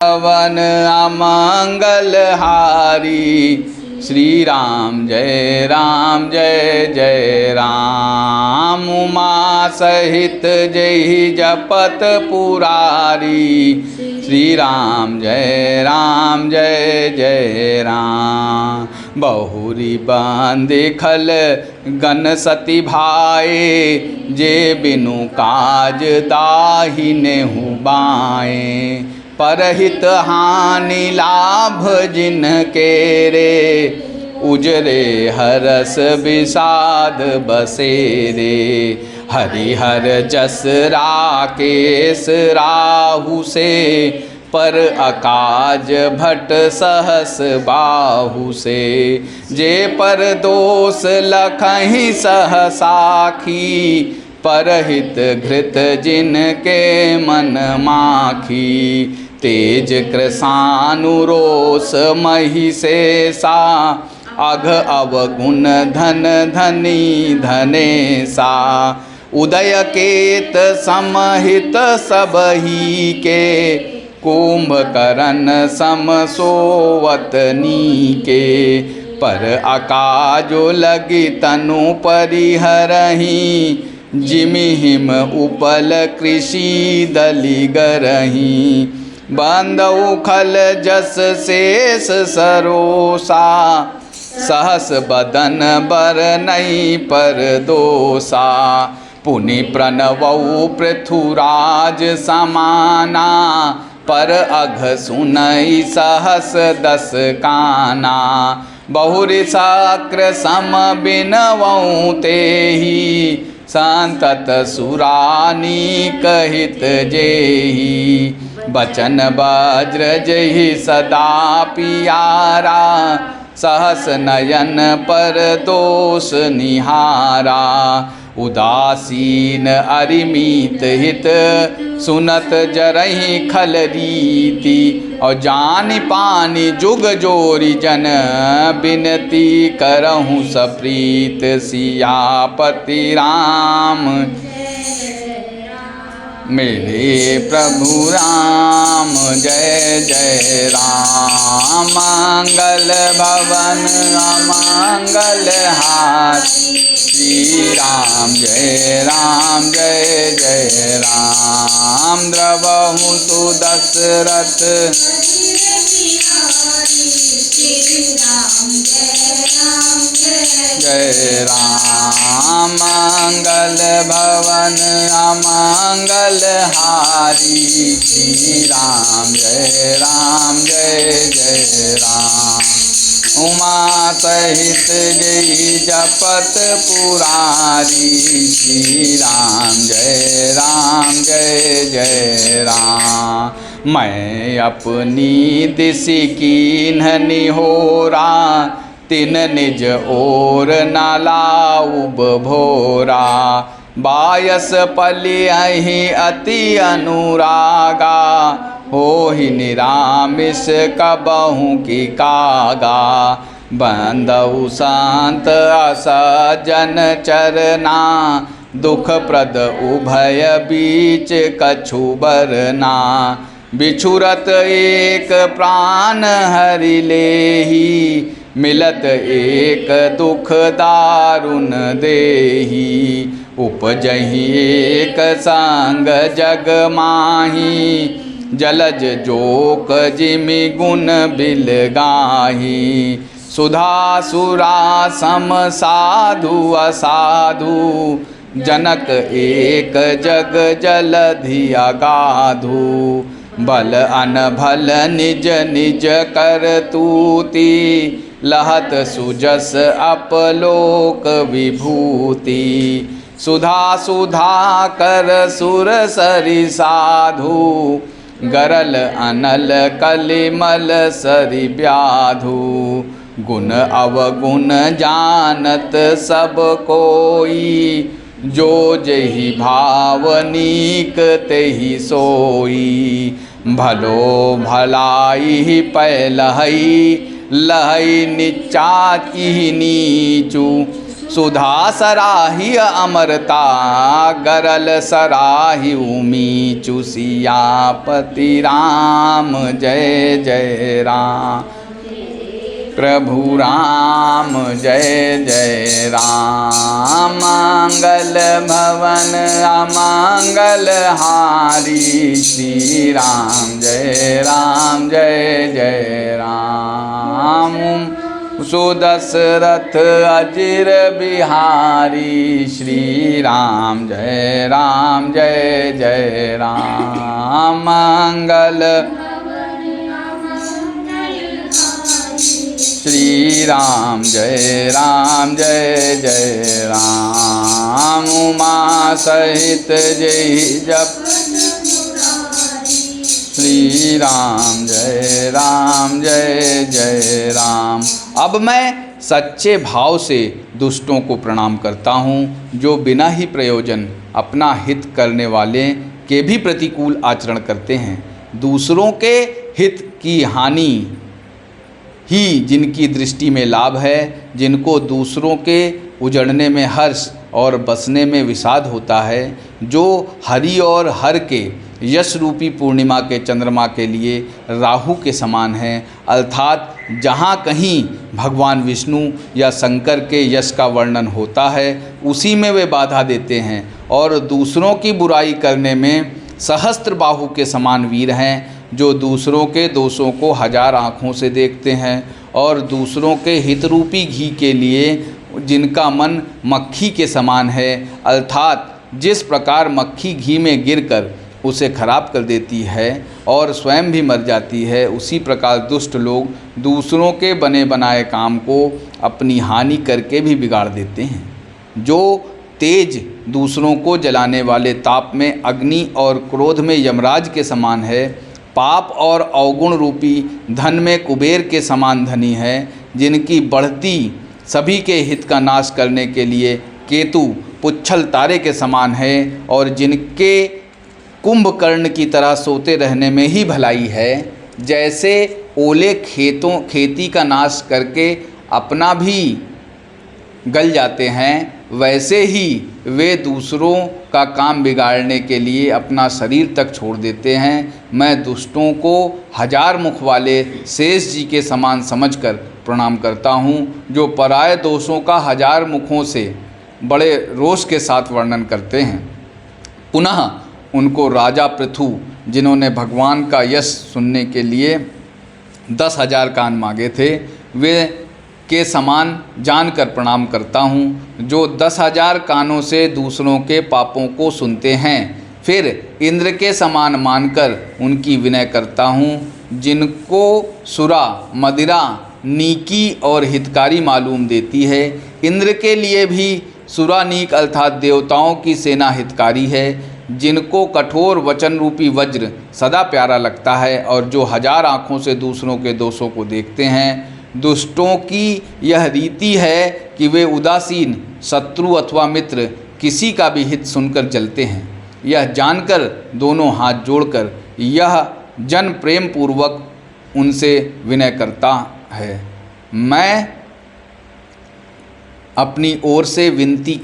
पवन अमंगल हारी। श्री राम जय जय राम। उमा सहित जय जपत पुरारी। श्री राम जय जय राम। बहुरी बांधे खल गन सती भाए। जे बिनु काज दाहिने हुबाए। परहित हानि लाभ जिन के रे। उजरे हरस विषाद बसेरे। हरिहर जस राकेश राहु से। पर अकाज भट सहस बाहु से। जे पर दोष लखहि सहसाखी। परहित घृत जिनके मन माखी। तेज कृशानुरोष महिषेषा। अघ अवगुण धन धनी धनेसा। उदय केत समहित सबही के। कुंभकर्ण सम सोवतनी के। पर अकाजो लगी तनु परिहरही। जिमिहिम उपल कृषि दलिगरही। बंदौ खल जस शेष सरोसा। सहस बदन बरनई पर दोसा। पुनि प्रणवौ पृथुराज समाना। पर अघ सुनई सहस दस काना। बहुरि शक्र सम बिनवौ तेहि। संतत सुरानी कहित जेहि। बचन वज्र जहि सदा पियारा। सहस नयन पर दोष निहारा। उदासीन अरिमित हित सुनत जरहि खल रीति। और जानि पानि जुग जोरी जन। बिनती करहु सप्रीत सियापति राम। मेरे प्रभु राम जय जय राम। मंगल भवन अमंगल हारी। श्री राम जय जय राम। द्रवहु सुदशरथ जय राम। मंगल भवन अमंगल हारी। श्री राम जय जय राम। उमा सहित जय जपत पुरारी। श्री राम जय जय राम। मैं अपनी दिशि कीन्ह निहोरा। तिन निज ओर नालाउब भोरा। बायस पलियहि अति अनुरागा। होहि निरामिष कबहु की कागा। बंदौ शांत असजन चरना। दुख प्रद उभय बीच कछु बरना। बिछुरत एक प्राण हरि लेहि। मिलत एक दुख दारुण देहि। उपजहि एक संग जग माही। जलज जोक जिमि गुण बिल गाही। सुधा सुरा सम साधु असाधु। जनक एक जग जलधि अगाधु। बल अनभल निज निज करतूति। लहत सुजस अपलोक विभूति। सुधा सुधा कर सुर सरि साधु। गरल अनल कलिमल सरि व्याधु। गुण अवगुण जानत सब कोई। जो जहि भावनीक तेहि सोई। भलो भलाई पैलहई। लहई नीचा की नीचू। सुधा सराही अमरता गरल सराही उमी चुसियापति राम जय जय राम। प्रभु राम जय जय राम। मंगल भवन अमंगल हारी श्री राम जय जय राम। सुदशरथ अजिर बिहारी श्री राम जय जय राम। मंगल श्री राम जय जय राम। उमा सहित जय जप श्री राम जय जय राम। अब मैं सच्चे भाव से दुष्टों को प्रणाम करता हूँ, जो बिना ही प्रयोजन अपना हित करने वाले के भी प्रतिकूल आचरण करते हैं। दूसरों के हित की हानि ही जिनकी दृष्टि में लाभ है, जिनको दूसरों के उजड़ने में हर्ष और बसने में विषाद होता है, जो हरि और हर के यश रूपी पूर्णिमा के चंद्रमा के लिए राहु के समान हैं, अर्थात जहाँ कहीं भगवान विष्णु या शंकर के यश का वर्णन होता है उसी में वे बाधा देते हैं, और दूसरों की बुराई करने में सहस्त्र बाहु के समान वीर हैं, जो दूसरों के दोषों को हजार आँखों से देखते हैं, और दूसरों के हित रूपी घी के लिए जिनका मन मक्खी के समान है, अर्थात जिस प्रकार मक्खी घी में गिरकर उसे खराब कर देती है और स्वयं भी मर जाती है, उसी प्रकार दुष्ट लोग दूसरों के बने बनाए काम को अपनी हानि करके भी बिगाड़ देते हैं। जो तेज दूसरों को जलाने वाले ताप में अग्नि और क्रोध में यमराज के समान है, पाप और अवगुण रूपी धन में कुबेर के समान धनी है, जिनकी बढ़ती सभी के हित का नाश करने के लिए केतु पुच्छल तारे के समान है, और जिनके कुंभकर्ण की तरह सोते रहने में ही भलाई है। जैसे ओले खेती का नाश करके अपना भी गल जाते हैं, वैसे ही वे दूसरों का काम बिगाड़ने के लिए अपना शरीर तक छोड़ देते हैं। मैं दुष्टों को हजार मुख वाले शेष जी के समान समझकर प्रणाम करता हूँ, जो पराये दोषों का हजार मुखों से बड़े रोष के साथ वर्णन करते हैं। पुनः उनको राजा पृथु, जिन्होंने भगवान का यश सुनने के लिए 10,000 कान मांगे थे, वे के समान जानकर प्रणाम करता हूँ, जो 10,000 कानों से दूसरों के पापों को सुनते हैं, फिर इंद्र के समान मानकर उनकी विनय करता हूँ, जिनको सुरा मदिरा नीकी और हितकारी मालूम देती है। इंद्र के लिए भी सुरा नीक अर्थात देवताओं की सेना हितकारी है, जिनको कठोर वचन रूपी वज्र सदा प्यारा लगता है, और जो हजार आँखों से दूसरों के दोषों को देखते हैं। दुष्टों की यह रीति है कि वे उदासीन शत्रु अथवा मित्र किसी का भी हित सुनकर जलते हैं। यह जानकर दोनों हाथ जोड़कर यह जन प्रेम पूर्वक उनसे विनय करता है। मैंने अपनी ओर से विनती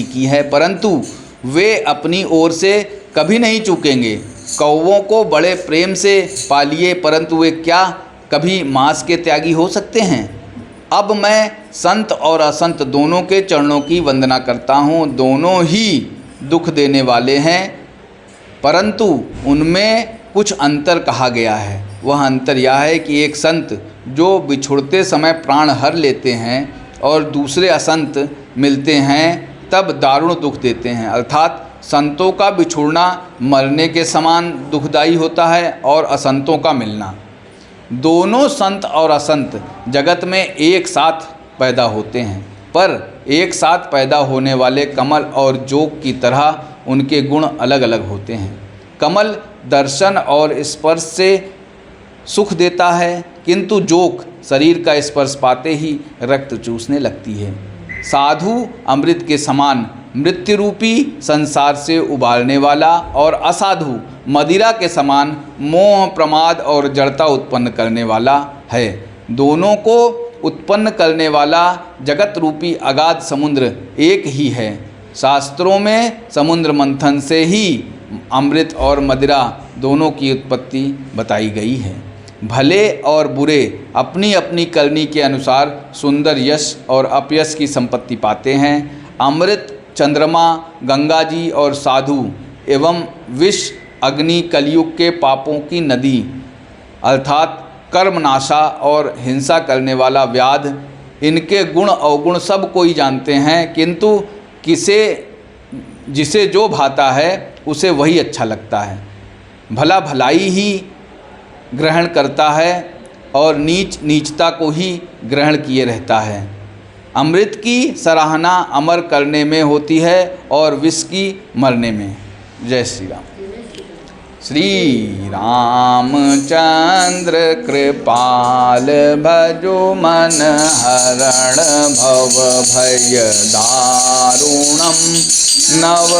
की है, परंतु वे अपनी ओर से कभी नहीं चूकेंगे। कौवों को बड़े प्रेम से पालिए, परंतु वे क्या कभी मांस के त्यागी हो सकते हैं। अब मैं संत और असंत दोनों के चरणों की वंदना करता हूँ। दोनों ही दुख देने वाले हैं, परंतु उनमें कुछ अंतर कहा गया है। वह अंतर यह है कि एक संत जो बिछुड़ते समय प्राण हर लेते हैं और दूसरे असंत मिलते हैं तब दारुण दुख देते हैं, अर्थात संतों का बिछुड़ना मरने के समान दुखदायी होता है और असंतों का मिलना। दोनों संत और असंत जगत में एक साथ पैदा होते हैं, पर एक साथ पैदा होने वाले कमल और जोग की तरह उनके गुण अलग अलग होते हैं। कमल दर्शन और स्पर्श से सुख देता है, किंतु जोग शरीर का स्पर्श पाते ही रक्त चूसने लगती है। साधु अमृत के समान मृत्यु रूपी संसार से उबारने वाला, और असाधु मदिरा के समान मोह प्रमाद और जड़ता उत्पन्न करने वाला है। दोनों को उत्पन्न करने वाला जगत रूपी अगाध समुद्र एक ही है। शास्त्रों में समुद्र मंथन से ही अमृत और मदिरा दोनों की उत्पत्ति बताई गई है। भले और बुरे अपनी अपनी करनी के अनुसार सुंदर यश और अपयश की संपत्ति पाते हैं। अमृत, चंद्रमा, गंगा जी और साधु एवं विष, अग्नि कलयुग के पापों की नदी अर्थात कर्मनाशा और हिंसा करने वाला व्याध, इनके गुण अवगुण सब कोई जानते हैं, किंतु जिसे जो भाता है उसे वही अच्छा लगता है। भला भलाई ही ग्रहण करता है और नीच नीचता को ही ग्रहण किए रहता है। अमृत की सराहना अमर करने में होती है और विष की मरने में। जय श्री राम। श्री रामचंद्र कृपाल भजो मन हरण भव भय दारुणम नव